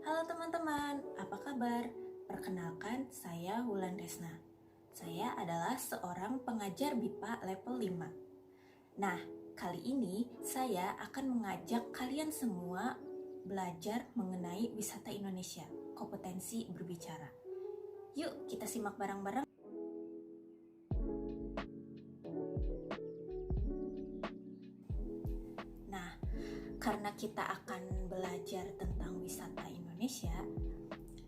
Halo teman-teman, apa kabar? Perkenalkan, saya Wulan Resna. Saya adalah seorang pengajar BIPA level 5. Nah, kali ini saya akan mengajak kalian semua belajar mengenai wisata Indonesia, kompetensi berbicara. Yuk, kita simak bareng-bareng. Nah, karena kita akan belajar tentang wisata Indonesia,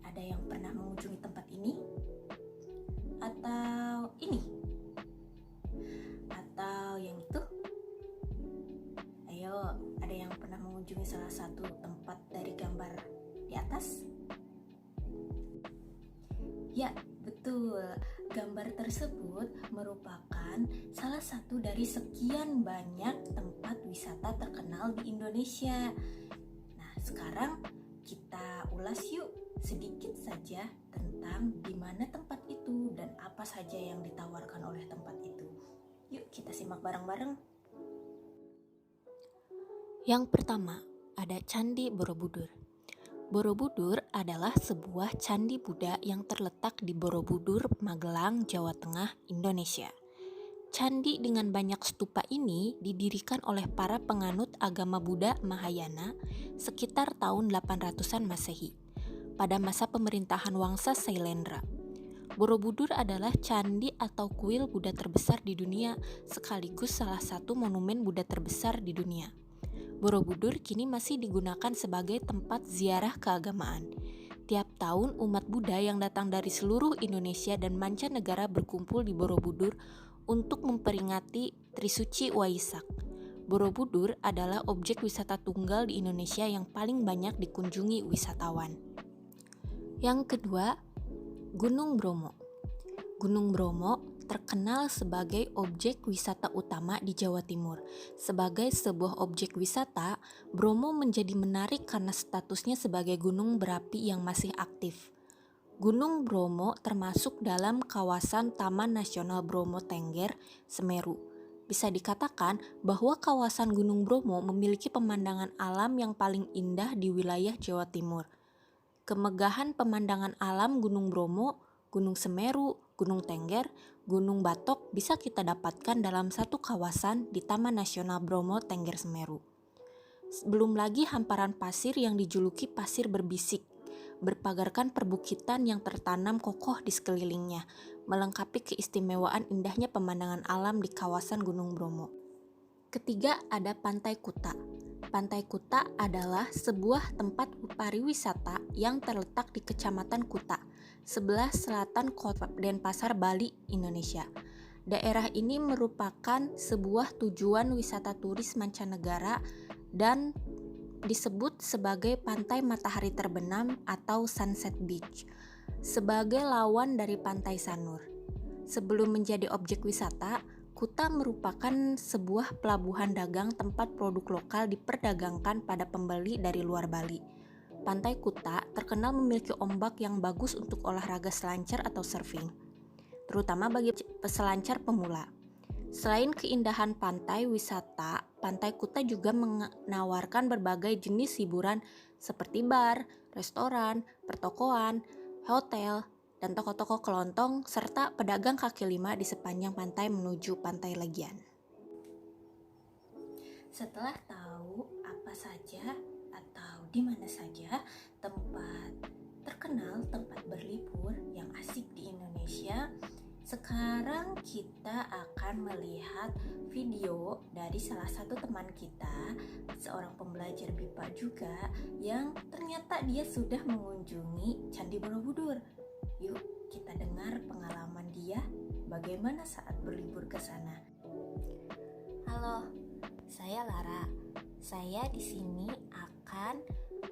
ada yang pernah mengunjungi tempat ini? Atau ini? Atau yang itu? Ayo, ada yang pernah mengunjungi salah satu tempat dari gambar di atas? Ya, betul. Gambar tersebut merupakan salah satu dari sekian banyak tempat wisata terkenal di Indonesia. Nah, sekarang kita ulas yuk sedikit saja tentang di mana tempat itu dan apa saja yang ditawarkan oleh tempat itu. Yuk kita simak bareng-bareng. Yang pertama, ada Candi Borobudur. Borobudur adalah sebuah candi Buddha yang terletak di Borobudur, Magelang, Jawa Tengah, Indonesia. Candi dengan banyak stupa ini didirikan oleh para penganut agama Buddha Mahayana sekitar tahun 800-an Masehi, pada masa pemerintahan Wangsa Sailendra. Borobudur adalah candi atau kuil Buddha terbesar di dunia, sekaligus salah satu monumen Buddha terbesar di dunia. Borobudur kini masih digunakan sebagai tempat ziarah keagamaan. Tiap tahun umat Buddha yang datang dari seluruh Indonesia dan mancanegara berkumpul di Borobudur untuk memperingati Trisuci Waisak. Borobudur adalah objek wisata tunggal di Indonesia yang paling banyak dikunjungi wisatawan. Yang kedua, Gunung Bromo. Gunung Bromo terkenal sebagai objek wisata utama di Jawa Timur. Sebagai sebuah objek wisata, Bromo menjadi menarik karena statusnya sebagai gunung berapi yang masih aktif. Gunung Bromo termasuk dalam kawasan Taman Nasional Bromo Tengger, Semeru. Bisa dikatakan bahwa kawasan Gunung Bromo memiliki pemandangan alam yang paling indah di wilayah Jawa Timur. Kemegahan pemandangan alam Gunung Bromo, Gunung Semeru, Gunung Tengger, Gunung Batok bisa kita dapatkan dalam satu kawasan di Taman Nasional Bromo Tengger Semeru. Belum lagi hamparan pasir yang dijuluki pasir berbisik, berpagarkan perbukitan yang tertanam kokoh di sekelilingnya, melengkapi keistimewaan indahnya pemandangan alam di kawasan Gunung Bromo. Ketiga, ada Pantai Kuta. Pantai Kuta adalah sebuah tempat pariwisata yang terletak di Kecamatan Kuta, sebelah selatan Kota Denpasar, Bali, Indonesia. Daerah ini merupakan sebuah tujuan wisata turis mancanegara dan disebut sebagai pantai matahari terbenam atau Sunset Beach, sebagai lawan dari Pantai Sanur. Sebelum menjadi objek wisata, Kuta merupakan sebuah pelabuhan dagang tempat produk lokal diperdagangkan pada pembeli dari luar Bali. Pantai Kuta terkenal memiliki ombak yang bagus untuk olahraga selancar atau surfing, terutama bagi peselancar pemula. Selain keindahan pantai wisata, Pantai Kuta juga menawarkan berbagai jenis hiburan seperti bar, restoran, pertokoan, hotel, dan toko-toko kelontong serta pedagang kaki lima di sepanjang pantai menuju Pantai Legian. Setelah tahu apa saja atau di mana saja tempat terkenal, tempat berlibur yang asik di Indonesia, sekarang kita akan melihat video dari salah satu teman kita, seorang pembelajar BIPA juga, yang ternyata dia sudah mengunjungi Candi Borobudur. Yuk kita dengar pengalaman dia bagaimana saat berlibur ke sana. Halo, saya Lara. Saya di sini akan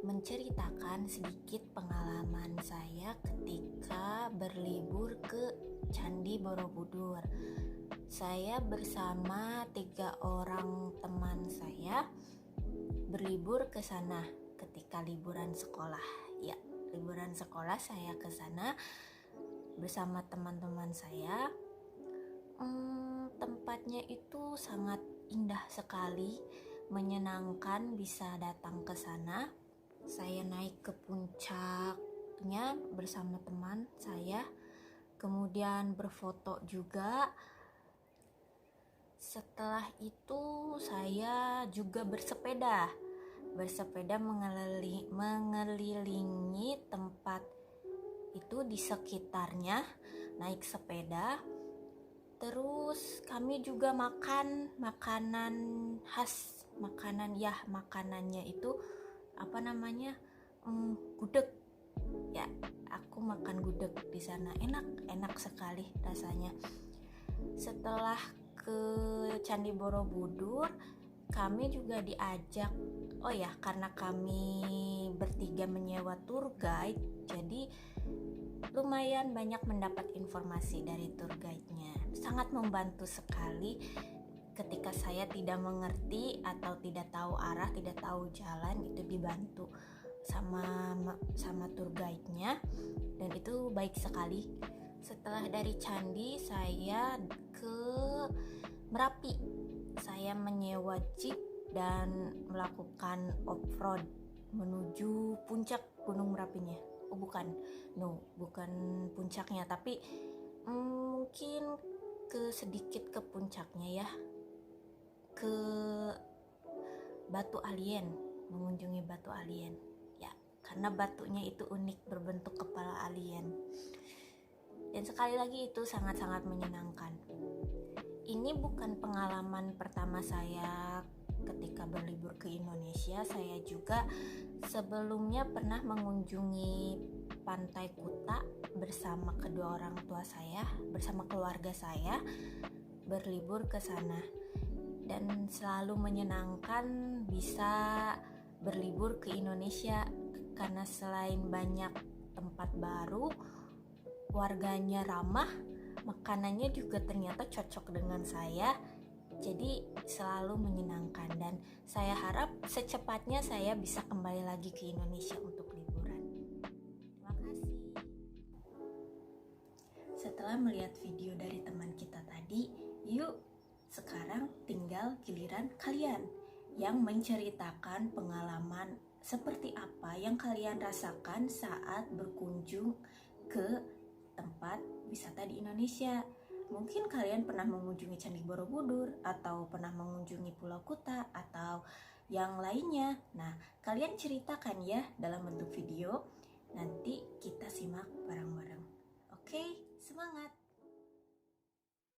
menceritakan sedikit pengalaman saya ketika berlibur ke Candi Borobudur. Saya bersama 3 orang teman saya berlibur ke sana ketika liburan sekolah. Ya, liburan sekolah saya ke sana bersama teman-teman saya. Tempatnya itu sangat indah sekali, menyenangkan bisa datang ke sana. Saya naik naik ke puncaknya bersama teman saya, kemudian berfoto juga. Setelah itu saya juga bersepeda mengelilingi tempat itu di sekitarnya, naik sepeda. Terus kami juga makan makanan khas, makanannya itu gudeg. Ya, aku makan gudeg di sana, enak sekali rasanya. Setelah ke Candi Borobudur, kami juga diajak, karena kami bertiga menyewa tour guide, jadi lumayan banyak mendapat informasi dari tour guide-nya. Sangat membantu sekali ketika saya tidak mengerti atau tidak tahu arah, tidak tahu jalan, itu dibantu sama tour guide-nya, dan itu baik sekali. Setelah dari candi, saya ke Merapi. Saya menyewa jeep dan melakukan off-road menuju puncak Gunung Merapinya. Bukan puncaknya, tapi mungkin sedikit ke puncaknya ya, ke Batu Alien, mengunjungi Batu Alien ya, karena batunya itu unik, berbentuk kepala alien. Dan sekali lagi itu sangat-sangat menyenangkan. Ini bukan pengalaman pertama saya ketika berlibur ke Indonesia. Saya juga sebelumnya pernah mengunjungi Pantai Kuta bersama kedua orang tua saya, bersama keluarga saya, berlibur ke sana. Dan selalu menyenangkan bisa berlibur ke Indonesia, karena selain banyak tempat baru, warganya ramah, makanannya juga ternyata cocok dengan saya. Jadi selalu menyenangkan, dan saya harap secepatnya saya bisa kembali lagi ke Indonesia untuk liburan. Terima kasih. Setelah melihat video dari teman kita tadi, yuk sekarang tinggal giliran kalian yang menceritakan pengalaman seperti apa yang kalian rasakan saat berkunjung ke tempat wisata di Indonesia. Mungkin kalian pernah mengunjungi Candi Borobudur, atau pernah mengunjungi Pulau Kuta, atau yang lainnya. Nah, kalian ceritakan ya dalam bentuk video. Nanti kita simak bareng-bareng. Oke, semangat!